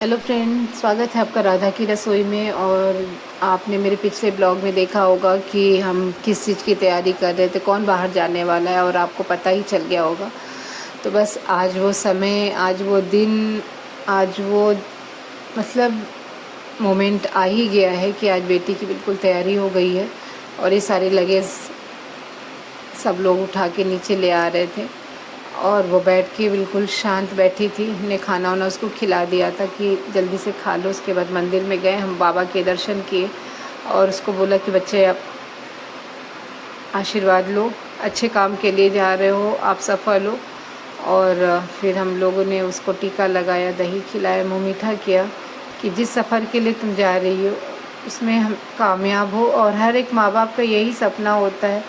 Hello friend, स्वागत है आपका राधा की रसोई में। और आपने मेरे पिछले ब्लॉग में देखा होगा कि हम किस चीज़ की तैयारी कर रहे थे, कौन बाहर जाने वाला है, और आपको पता ही चल गया होगा। तो बस आज वो समय, आज वो दिन, आज वो मतलब मोमेंट आ ही गया है कि आज बेटी की बिल्कुल तैयारी हो गई है। और ये सारे लगेज सब लोग उठा के नीचे ले आ रहे थे और वो बैठ के बिल्कुल शांत बैठी थी। हमने खाना वाना उसको खिला दिया था कि जल्दी से खा लो। उसके बाद मंदिर में गए, हम बाबा के दर्शन किए और उसको बोला कि बच्चे आप आशीर्वाद लो, अच्छे काम के लिए जा रहे हो, आप सफल हो। और फिर हम लोगों ने उसको टीका लगाया, दही खिलाया, मुँह मीठा किया कि जिस सफ़र के लिए तुम जा रही हो उसमें हम कामयाब हो। और हर एक माँ बाप का यही सपना होता है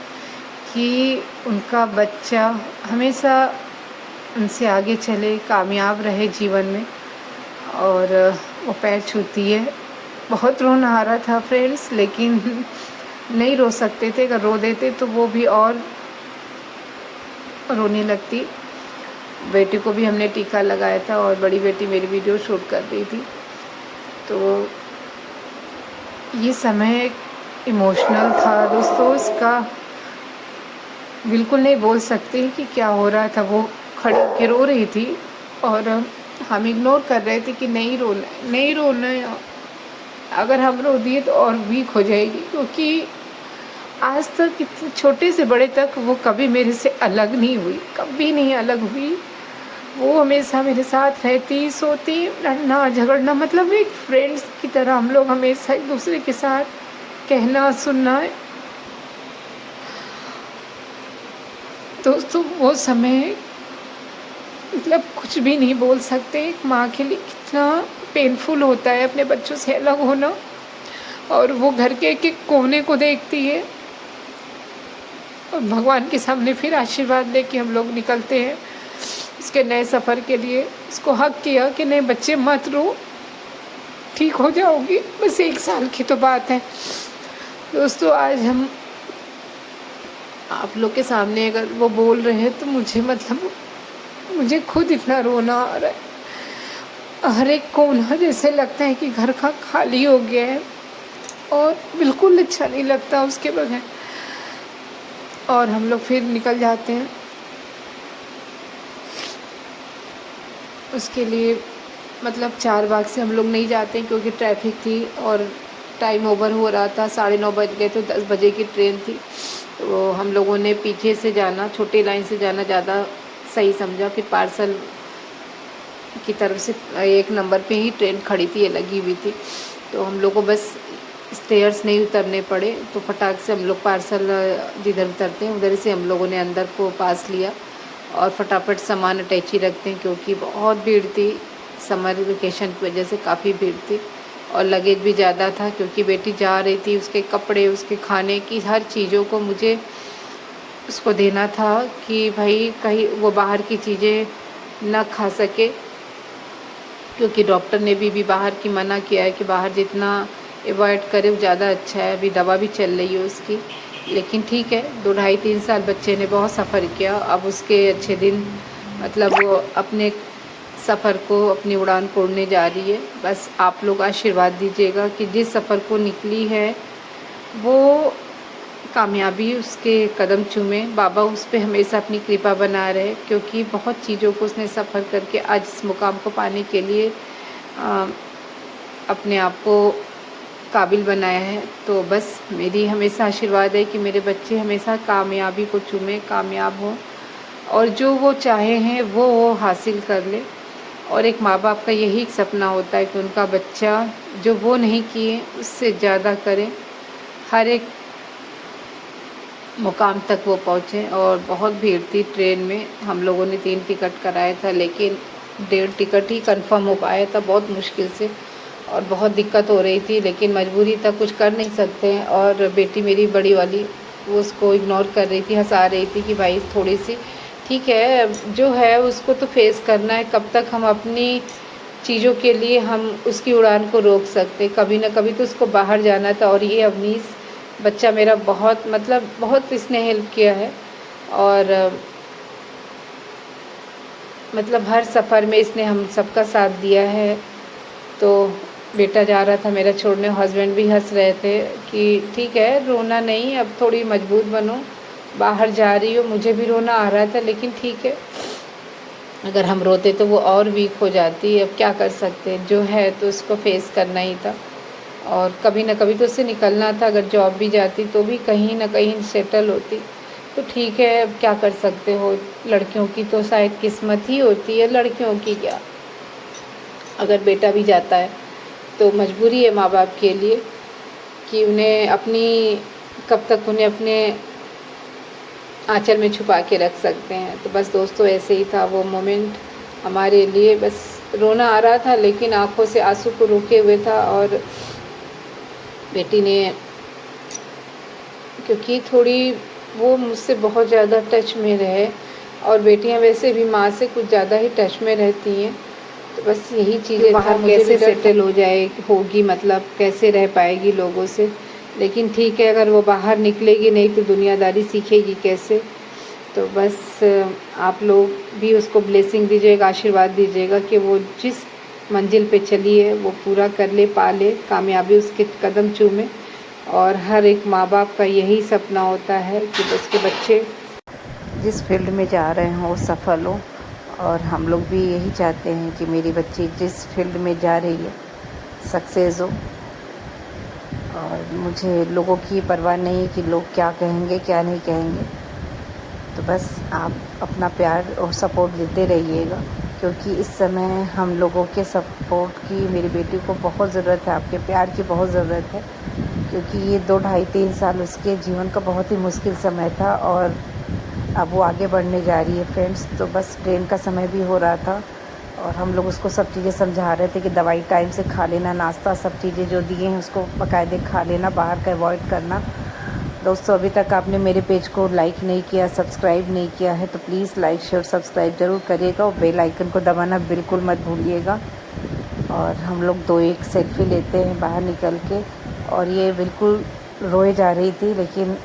कि उनका बच्चा हमेशा उनसे आगे चले, कामयाब रहे जीवन में। और वो पैर छूती है। बहुत रोना आ रहा था फ्रेंड्स, लेकिन नहीं रो सकते थे। अगर रो देते तो वो भी और रोने लगती। बेटी को भी हमने टीका लगाया था और बड़ी बेटी मेरी वीडियो शूट कर रही थी। तो ये समय इमोशनल था दोस्तों, इसका बिल्कुल नहीं बोल सकते कि क्या हो रहा था। वो खड़ी होकर रो रही थी और हम इग्नोर कर रहे थे कि नहीं रोना, नहीं रोना है। अगर हम रो दिए तो और वीक हो जाएगी, क्योंकि आज तक इतने छोटे से बड़े तक वो कभी मेरे से अलग नहीं हुई, कभी नहीं अलग हुई। वो हमेशा मेरे साथ रहती, सोती, लड़ना झगड़ना, मतलब एक फ्रेंड्स की तरह हम लोग हमेशा एक दूसरे के साथ कहना सुनना। दोस्तों वो समय मतलब कुछ भी नहीं बोल सकते। एक माँ के लिए कितना पेनफुल होता है अपने बच्चों से अलग होना। और वो घर के एक एक कोने को देखती है और भगवान के सामने फिर आशीर्वाद लेके हम लोग निकलते हैं उसके नए सफ़र के लिए। उसको हक किया कि नहीं बच्चे मत रो, ठीक हो जाओगी, बस 1 साल की तो बात है। दोस्तों आज हम आप लोग के सामने अगर वो बोल रहे हैं तो मुझे खुद इतना रोना आ रहा है। हर एक कोना जैसे लगता है कि घर का खाली हो गया है और बिल्कुल अच्छा नहीं लगता उसके बगैर। और हम लोग फिर निकल जाते हैं उसके लिए। मतलब 4 बाग से हम लोग नहीं जाते क्योंकि ट्रैफिक थी और टाइम ओवर हो रहा था। 9:30 बज गए तो 10 बजे की ट्रेन थी। तो हम लोगों ने पीछे से जाना, छोटी लाइन से जाना ज़्यादा सही समझा। फिर पार्सल की तरफ से 1 नंबर पे ही ट्रेन खड़ी थी, ये लगी हुई थी। तो हम लोग को बस स्टेयर्स नहीं उतरने पड़े, तो फटाक से हम लोग पार्सल जिधर उतरते हैं उधर से हम लोगों ने अंदर को पास लिया और फटाफट सामान अटैच ही रखते हैं, क्योंकि बहुत भीड़ थी। समर वेकेशन की वजह से काफ़ी भीड़ थी और लगेज भी ज़्यादा था, क्योंकि बेटी जा रही थी। उसके कपड़े, उसके खाने की हर चीज़ों को मुझे उसको देना था कि भाई कहीं वो बाहर की चीज़ें ना खा सके, क्योंकि डॉक्टर ने भी बाहर की मना किया है कि बाहर जितना अवॉइड करे वो ज़्यादा अच्छा है। अभी दवा भी चल रही है उसकी, लेकिन ठीक है। 2 ढाई 3 साल बच्चे ने बहुत सफ़र किया। अब उसके अच्छे दिन, मतलब वो अपने सफ़र को, अपनी उड़ान को उड़ने जा रही है। बस आप लोग आशीर्वाद दीजिएगा कि जिस सफ़र को निकली है वो कामयाबी उसके कदम चूमे। बाबा उस पर हमेशा अपनी कृपा बना रहे, क्योंकि बहुत चीज़ों को उसने सफ़र करके आज इस मुकाम को पाने के लिए अपने आप को काबिल बनाया है। तो बस मेरी हमेशा आशीर्वाद है कि मेरे बच्चे हमेशा कामयाबी को चूमे, कामयाब हों और जो वो चाहे हैं वो हासिल कर ले। और एक माँ बाप का यही एक सपना होता है कि उनका बच्चा जो वो नहीं किए उससे ज़्यादा करे, हर एक मुकाम तक वो पहुँचे। और बहुत भीड़ थी ट्रेन में। हम लोगों ने 3 टिकट कराया था, लेकिन 1.5 टिकट ही कंफर्म हो पाया था, बहुत मुश्किल से। और बहुत दिक्कत हो रही थी, लेकिन मजबूरी था, कुछ कर नहीं सकते हैं। और बेटी मेरी बड़ी वाली वो उसको इग्नोर कर रही थी, हंसा रही थी कि भाई थोड़ी सी ठीक है, जो है उसको तो फेस करना है। कब तक हम अपनी चीज़ों के लिए हम उसकी उड़ान को रोक सकते? कभी ना कभी तो उसको बाहर जाना था। और ये अवनीश बच्चा मेरा बहुत इसने हेल्प किया है। और मतलब हर सफ़र में इसने हम सबका साथ दिया है। तो बेटा जा रहा था मेरा छोड़ने, हस्बैंड भी हंस रहे थे कि ठीक है रोना नहीं, अब थोड़ी मजबूत बनो, बाहर जा रही हो। मुझे भी रोना आ रहा था लेकिन ठीक है, अगर हम रोते तो वो और वीक हो जाती। अब क्या कर सकते हैं, जो है तो उसको फेस करना ही था और कभी ना कभी तो उससे निकलना था। अगर जॉब भी जाती तो भी कहीं ना कहीं सेटल होती। तो ठीक है, अब क्या कर सकते हो, लड़कियों की तो शायद किस्मत ही होती है, लड़कियों की क्या। अगर बेटा भी जाता है तो मजबूरी है माँ बाप के लिए कि उन्हें अपनी, कब तक उन्हें अपने आंचल में छुपा के रख सकते हैं। तो बस दोस्तों ऐसे ही था वो मोमेंट हमारे लिए। बस रोना आ रहा था लेकिन आंखों से आंसू को रोके हुए था। और बेटी ने, क्योंकि थोड़ी वो मुझसे बहुत ज़्यादा टच में रहे और बेटियां वैसे भी माँ से कुछ ज़्यादा ही टच में रहती हैं, तो बस यही चीज़ें बाहर कैसे सेटल हो जाए होगी, मतलब कैसे रह पाएगी लोगों से। लेकिन ठीक है, अगर वो बाहर निकलेगी नहीं तो दुनियादारी सीखेगी कैसे। तो बस आप लोग भी उसको ब्लेसिंग दीजिएगा, आशीर्वाद दीजिएगा कि वो जिस मंजिल पे चली है वो पूरा कर ले, पा ले, कामयाबी उसके कदम चूमे। और हर एक माँ बाप का यही सपना होता है कि उसके बच्चे जिस फील्ड में जा रहे हों वो सफल हो। और हम लोग भी यही चाहते हैं कि मेरी बच्ची जिस फील्ड में जा रही है सक्सेस हो। और मुझे लोगों की परवाह नहीं कि लोग क्या कहेंगे क्या नहीं कहेंगे। तो बस आप अपना प्यार और सपोर्ट देते रहिएगा, क्योंकि इस समय हम लोगों के सपोर्ट की मेरी बेटी को बहुत ज़रूरत है, आपके प्यार की बहुत ज़रूरत है। क्योंकि ये 2 ढाई 3 साल उसके जीवन का बहुत ही मुश्किल समय था और अब वो आगे बढ़ने जा रही है फ्रेंड्स। तो बस ट्रेन का समय भी हो रहा था और हम लोग उसको सब चीज़ें समझा रहे थे कि दवाई टाइम से खा लेना, नाश्ता सब चीज़ें जो दिए हैं उसको बाकायदे खा लेना, बाहर का अवॉइड करना। दोस्तों अभी तक आपने मेरे पेज को लाइक नहीं किया, सब्सक्राइब नहीं किया है तो प्लीज़ लाइक शेयर सब्सक्राइब ज़रूर करिएगा और बेल आइकन को दबाना बिल्कुल मत भूलिएगा। और हम लोग 2-1 सेल्फी लेते हैं बाहर निकल के। और ये बिल्कुल रोए जा रही थी लेकिन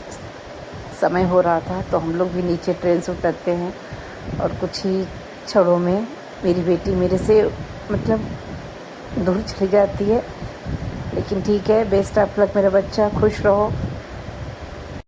समय हो रहा था तो हम लोग भी नीचे ट्रेन से उतरते हैं और कुछ ही क्षणों में मेरी बेटी मेरे से मतलब दूर चली जाती है। लेकिन ठीक है, बेस्ट ऑफ लक मेरा बच्चा, खुश रहो।